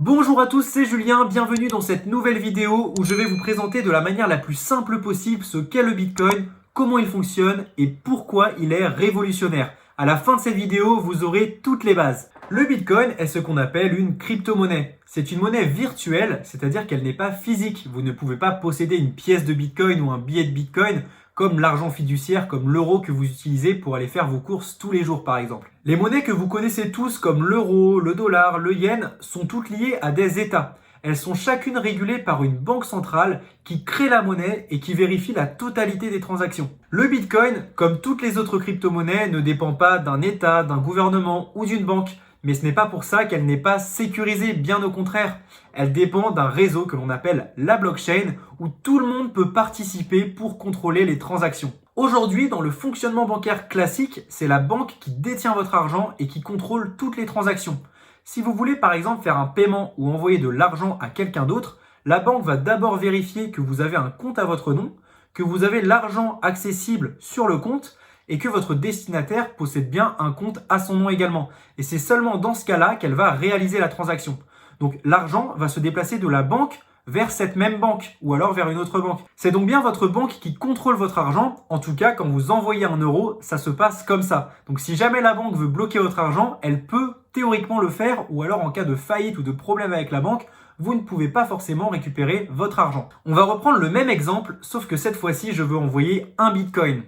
Bonjour à tous, c'est Julien, bienvenue dans cette nouvelle vidéo où je vais vous présenter de la manière la plus simple possible ce qu'est le Bitcoin, comment il fonctionne et pourquoi il est révolutionnaire. À la fin de cette vidéo, vous aurez toutes les bases. Le Bitcoin est ce qu'on appelle une crypto-monnaie. C'est une monnaie virtuelle, c'est-à-dire qu'elle n'est pas physique. Vous ne pouvez pas posséder une pièce de Bitcoin ou un billet de Bitcoin comme l'argent fiduciaire, comme l'euro que vous utilisez pour aller faire vos courses tous les jours par exemple. Les monnaies que vous connaissez tous comme l'euro, le dollar, le yen sont toutes liées à des États. Elles sont chacune régulées par une banque centrale qui crée la monnaie et qui vérifie la totalité des transactions. Le Bitcoin, comme toutes les autres crypto-monnaies, ne dépend pas d'un État, d'un gouvernement ou d'une banque. Mais ce n'est pas pour ça qu'elle n'est pas sécurisée, bien au contraire. Elle dépend d'un réseau que l'on appelle la blockchain, où tout le monde peut participer pour contrôler les transactions. Aujourd'hui, dans le fonctionnement bancaire classique, c'est la banque qui détient votre argent et qui contrôle toutes les transactions. Si vous voulez par exemple faire un paiement ou envoyer de l'argent à quelqu'un d'autre, la banque va d'abord vérifier que vous avez un compte à votre nom, que vous avez l'argent accessible sur le compte, et que votre destinataire possède bien un compte à son nom également. Et c'est seulement dans ce cas-là qu'elle va réaliser la transaction. Donc l'argent va se déplacer de la banque vers cette même banque ou alors vers une autre banque. C'est donc bien votre banque qui contrôle votre argent. En tout cas, quand vous envoyez un euro, ça se passe comme ça. Donc si jamais la banque veut bloquer votre argent, elle peut théoriquement le faire ou alors en cas de faillite ou de problème avec la banque, vous ne pouvez pas forcément récupérer votre argent. On va reprendre le même exemple, sauf que cette fois-ci, je veux envoyer un Bitcoin.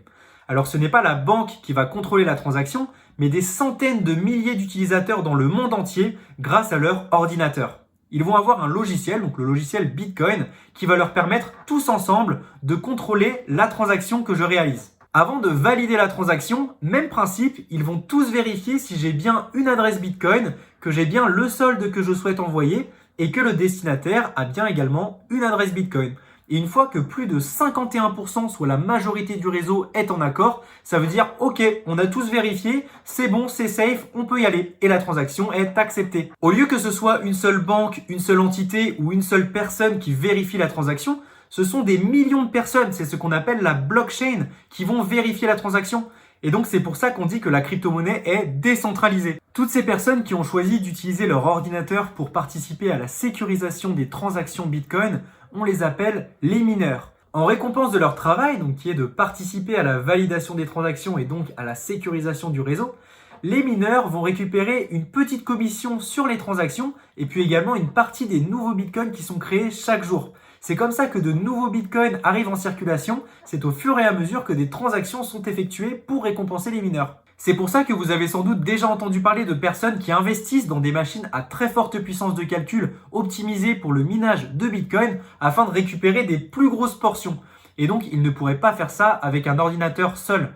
Alors ce n'est pas la banque qui va contrôler la transaction, mais des centaines de milliers d'utilisateurs dans le monde entier grâce à leur ordinateur. Ils vont avoir un logiciel, donc le logiciel Bitcoin, qui va leur permettre tous ensemble de contrôler la transaction que je réalise. Avant de valider la transaction, même principe, ils vont tous vérifier si j'ai bien une adresse Bitcoin, que j'ai bien le solde que je souhaite envoyer et que le destinataire a bien également une adresse Bitcoin. Et une fois que plus de 51%, soit la majorité du réseau, est en accord, ça veut dire ok, on a tous vérifié, c'est bon, c'est safe, on peut y aller. Et la transaction est acceptée. Au lieu que ce soit une seule banque, une seule entité ou une seule personne qui vérifie la transaction, ce sont des millions de personnes, c'est ce qu'on appelle la blockchain, qui vont vérifier la transaction. Et donc c'est pour ça qu'on dit que la crypto-monnaie est décentralisée. Toutes ces personnes qui ont choisi d'utiliser leur ordinateur pour participer à la sécurisation des transactions Bitcoin, on les appelle les mineurs. En récompense de leur travail, donc qui est de participer à la validation des transactions et donc à la sécurisation du réseau, les mineurs vont récupérer une petite commission sur les transactions et puis également une partie des nouveaux bitcoins qui sont créés chaque jour. C'est comme ça que de nouveaux bitcoins arrivent en circulation, c'est au fur et à mesure que des transactions sont effectuées pour récompenser les mineurs. C'est pour ça que vous avez sans doute déjà entendu parler de personnes qui investissent dans des machines à très forte puissance de calcul optimisées pour le minage de Bitcoin afin de récupérer des plus grosses portions. Et donc, ils ne pourraient pas faire ça avec un ordinateur seul.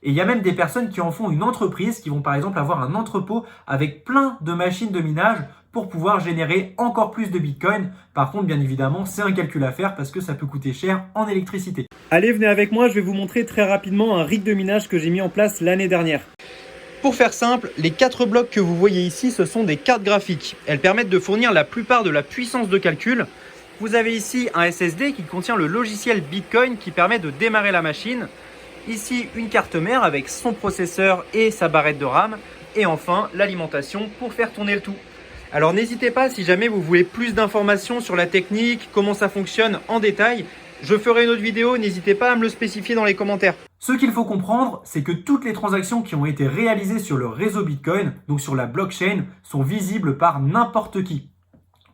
Et il y a même des personnes qui en font une entreprise, qui vont par exemple avoir un entrepôt avec plein de machines de minage pour pouvoir générer encore plus de Bitcoin. Par contre, bien évidemment, c'est un calcul à faire parce que ça peut coûter cher en électricité. Allez, venez avec moi, je vais vous montrer très rapidement un rig de minage que j'ai mis en place l'année dernière. Pour faire simple, les 4 blocs que vous voyez ici, ce sont des cartes graphiques. Elles permettent de fournir la plupart de la puissance de calcul. Vous avez ici un SSD qui contient le logiciel Bitcoin qui permet de démarrer la machine. Ici, une carte mère avec son processeur et sa barrette de RAM. Et enfin, l'alimentation pour faire tourner le tout. Alors n'hésitez pas, si jamais vous voulez plus d'informations sur la technique, comment ça fonctionne en détail, je ferai une autre vidéo, n'hésitez pas à me le spécifier dans les commentaires. Ce qu'il faut comprendre, c'est que toutes les transactions qui ont été réalisées sur le réseau Bitcoin, donc sur la blockchain, sont visibles par n'importe qui.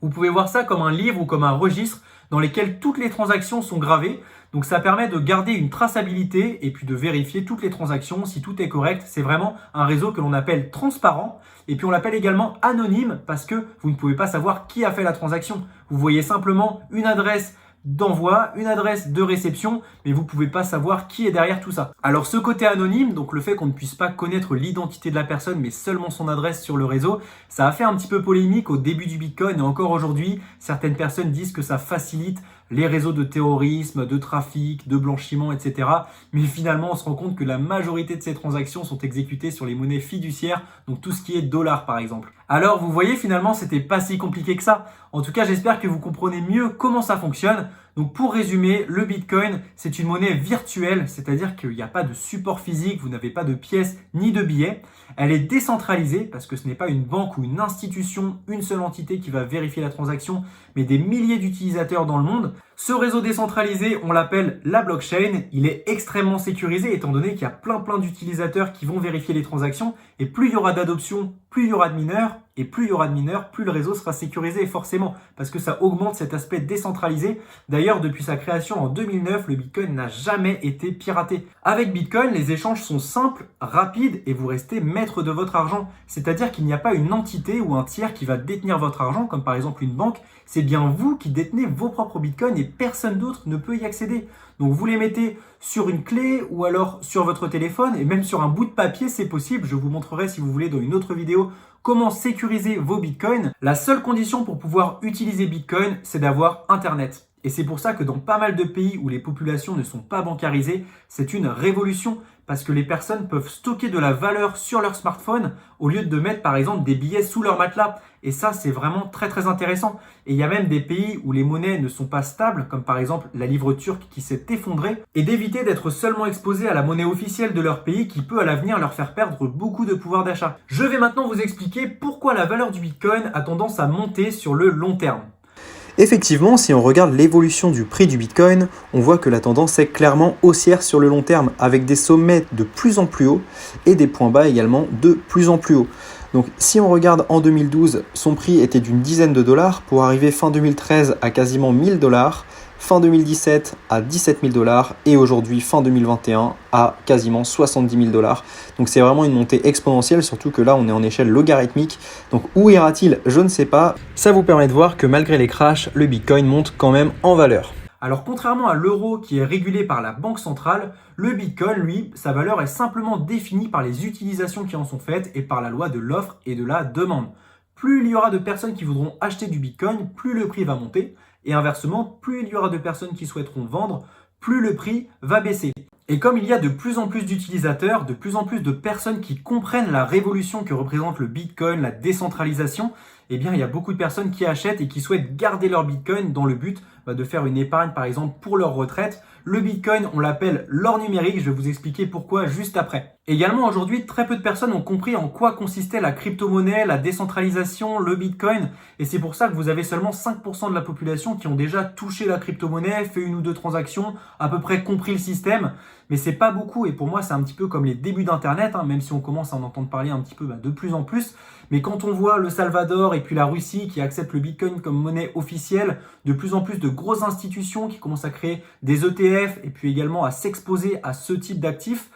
Vous pouvez voir ça comme un livre ou comme un registre dans lequel toutes les transactions sont gravées. Donc ça permet de garder une traçabilité et puis de vérifier toutes les transactions si tout est correct. C'est vraiment un réseau que l'on appelle transparent. Et puis on l'appelle également anonyme parce que vous ne pouvez pas savoir qui a fait la transaction. Vous voyez simplement une adresse d'envoi, une adresse de réception, mais vous ne pouvez pas savoir qui est derrière tout ça. Alors ce côté anonyme, donc le fait qu'on ne puisse pas connaître l'identité de la personne, mais seulement son adresse sur le réseau, ça a fait un petit peu polémique au début du Bitcoin et encore aujourd'hui, certaines personnes disent que ça facilite les réseaux de terrorisme, de trafic, de blanchiment, etc. Mais finalement, on se rend compte que la majorité de ces transactions sont exécutées sur les monnaies fiduciaires, donc tout ce qui est dollar par exemple. Alors vous voyez, finalement, c'était pas si compliqué que ça. En tout cas, j'espère que vous comprenez mieux comment ça fonctionne. Donc pour résumer, le Bitcoin, c'est une monnaie virtuelle, c'est-à-dire qu'il n'y a pas de support physique, vous n'avez pas de pièces ni de billets. Elle est décentralisée parce que ce n'est pas une banque ou une institution, une seule entité qui va vérifier la transaction, mais des milliers d'utilisateurs dans le monde. Ce réseau décentralisé, on l'appelle la blockchain. Il est extrêmement sécurisé étant donné qu'il y a plein d'utilisateurs qui vont vérifier les transactions. Et plus il y aura d'adoption, plus il y aura de mineurs. Et plus il y aura de mineurs, plus le réseau sera sécurisé forcément, parce que ça augmente cet aspect décentralisé. D'ailleurs, depuis sa création en 2009, le Bitcoin n'a jamais été piraté. Avec Bitcoin, les échanges sont simples, rapides et vous restez maître de votre argent. C'est-à-dire qu'il n'y a pas une entité ou un tiers qui va détenir votre argent, comme par exemple une banque. C'est bien vous qui détenez vos propres Bitcoins et personne d'autre ne peut y accéder. Donc vous les mettez sur une clé ou alors sur votre téléphone et même sur un bout de papier, c'est possible. Je vous montrerai si vous voulez dans une autre vidéo comment sécuriser vos Bitcoins. La seule condition pour pouvoir utiliser Bitcoin, c'est d'avoir Internet. Et c'est pour ça que dans pas mal de pays où les populations ne sont pas bancarisées, c'est une révolution parce que les personnes peuvent stocker de la valeur sur leur smartphone au lieu de mettre par exemple des billets sous leur matelas. Et ça, c'est vraiment très intéressant. Et il y a même des pays où les monnaies ne sont pas stables, comme par exemple la livre turque qui s'est effondrée, et d'éviter d'être seulement exposés à la monnaie officielle de leur pays qui peut à l'avenir leur faire perdre beaucoup de pouvoir d'achat. Je vais maintenant vous expliquer pourquoi la valeur du Bitcoin a tendance à monter sur le long terme. Effectivement, si on regarde l'évolution du prix du Bitcoin, on voit que la tendance est clairement haussière sur le long terme, avec des sommets de plus en plus hauts et des points bas également de plus en plus hauts. Donc si on regarde en 2012, son prix était d'une dizaine de dollars pour arriver fin 2013 à quasiment 1000 dollars, fin 2017 à 17 000 dollars et aujourd'hui fin 2021 à quasiment 70 000 dollars. Donc c'est vraiment une montée exponentielle, surtout que là on est en échelle logarithmique. Donc où ira-t-il? Je ne sais pas. Ça vous permet de voir que malgré les crashs, le Bitcoin monte quand même en valeur. Alors contrairement à l'euro qui est régulé par la banque centrale, le Bitcoin, lui, sa valeur est simplement définie par les utilisations qui en sont faites et par la loi de l'offre et de la demande. Plus il y aura de personnes qui voudront acheter du Bitcoin, plus le prix va monter. Et inversement, plus il y aura de personnes qui souhaiteront vendre, plus le prix va baisser. Et comme il y a de plus en plus d'utilisateurs, de plus en plus de personnes qui comprennent la révolution que représente le Bitcoin, la décentralisation, eh bien il y a beaucoup de personnes qui achètent et qui souhaitent garder leur Bitcoin dans le but de faire une épargne par exemple pour leur retraite. Le Bitcoin, on l'appelle l'or numérique, je vais vous expliquer pourquoi juste après. Également aujourd'hui, très peu de personnes ont compris en quoi consistait la crypto-monnaie, la décentralisation, le Bitcoin. Et c'est pour ça que vous avez seulement 5% de la population qui ont déjà touché la crypto-monnaie, fait une ou deux transactions, à peu près compris le système. Mais c'est pas beaucoup et pour moi c'est un petit peu comme les débuts d'Internet, même si on commence à en entendre parler un petit peu de plus en plus. Mais quand on voit le Salvador et puis la Russie qui acceptent le Bitcoin comme monnaie officielle, de plus en plus de grosses institutions qui commencent à créer des ETF et puis également à s'exposer à ce type d'actifs,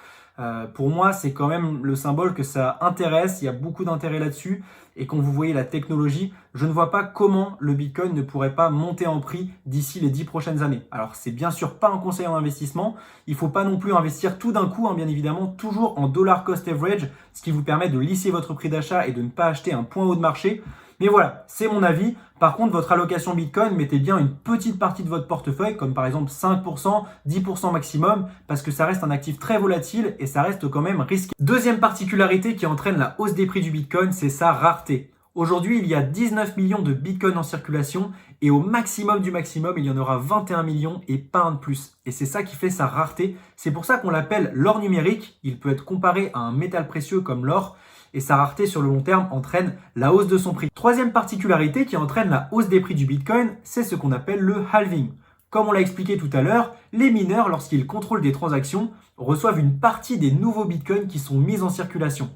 pour moi, c'est quand même le symbole que ça intéresse, il y a beaucoup d'intérêt là-dessus. Et quand vous voyez la technologie, je ne vois pas comment le Bitcoin ne pourrait pas monter en prix d'ici les 10 prochaines années. Alors, c'est bien sûr pas un conseil en investissement. Il ne faut pas non plus investir tout d'un coup, bien évidemment, toujours en dollar cost average, ce qui vous permet de lisser votre prix d'achat et de ne pas acheter un point haut de marché. Mais voilà, c'est mon avis. Par contre, votre allocation Bitcoin, mettez bien une petite partie de votre portefeuille, comme par exemple 5%, 10% maximum, parce que ça reste un actif très volatile et ça reste quand même risqué. Deuxième particularité qui entraîne la hausse des prix du Bitcoin, c'est sa rareté. Aujourd'hui, il y a 19 millions de Bitcoin en circulation et au maximum du maximum, il y en aura 21 millions et pas un de plus. Et c'est ça qui fait sa rareté. C'est pour ça qu'on l'appelle l'or numérique. Il peut être comparé à un métal précieux comme l'or. Et sa rareté sur le long terme entraîne la hausse de son prix. Troisième particularité qui entraîne la hausse des prix du Bitcoin, c'est ce qu'on appelle le halving. Comme on l'a expliqué tout à l'heure, les mineurs, lorsqu'ils contrôlent des transactions, reçoivent une partie des nouveaux Bitcoins qui sont mis en circulation.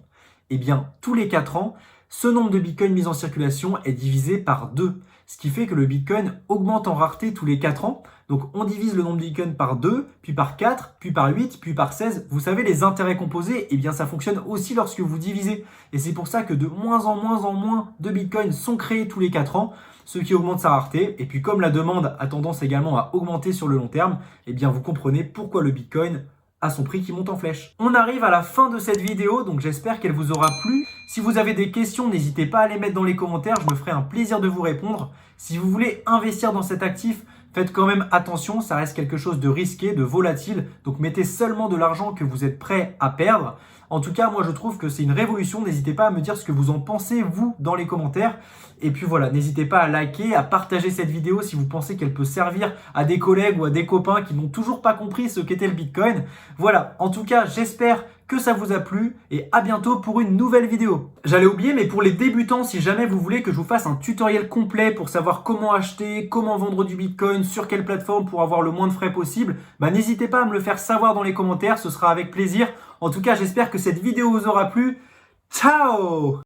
Eh bien, tous les 4 ans, ce nombre de Bitcoins mis en circulation est divisé par 2. Ce qui fait que le Bitcoin augmente en rareté tous les 4 ans. Donc on divise le nombre de Bitcoin par 2, puis par 4, puis par 8, puis par 16. Vous savez, les intérêts composés, eh bien ça fonctionne aussi lorsque vous divisez. Et c'est pour ça que de moins en moins de Bitcoins sont créés tous les 4 ans, ce qui augmente sa rareté. Et puis comme la demande a tendance également à augmenter sur le long terme, eh bien vous comprenez pourquoi le Bitcoin à son prix qui monte en flèche. On arrive à la fin de cette vidéo, donc j'espère qu'elle vous aura plu. Si vous avez des questions, n'hésitez pas à les mettre dans les commentaires, je me ferai un plaisir de vous répondre. Si vous voulez investir dans cet actif, faites quand même attention, ça reste quelque chose de risqué, de volatile, donc mettez seulement de l'argent que vous êtes prêt à perdre. En tout cas, moi je trouve que c'est une révolution, n'hésitez pas à me dire ce que vous en pensez, vous, dans les commentaires. Et puis voilà, n'hésitez pas à liker, à partager cette vidéo si vous pensez qu'elle peut servir à des collègues ou à des copains qui n'ont toujours pas compris ce qu'était le Bitcoin. Voilà, en tout cas, j'espère que ça vous a plu et à bientôt pour une nouvelle vidéo. J'allais oublier, mais pour les débutants, si jamais vous voulez que je vous fasse un tutoriel complet pour savoir comment acheter, comment vendre du Bitcoin, sur quelle plateforme pour avoir le moins de frais possible, n'hésitez pas à me le faire savoir dans les commentaires, ce sera avec plaisir. En tout cas, j'espère que cette vidéo vous aura plu. Ciao!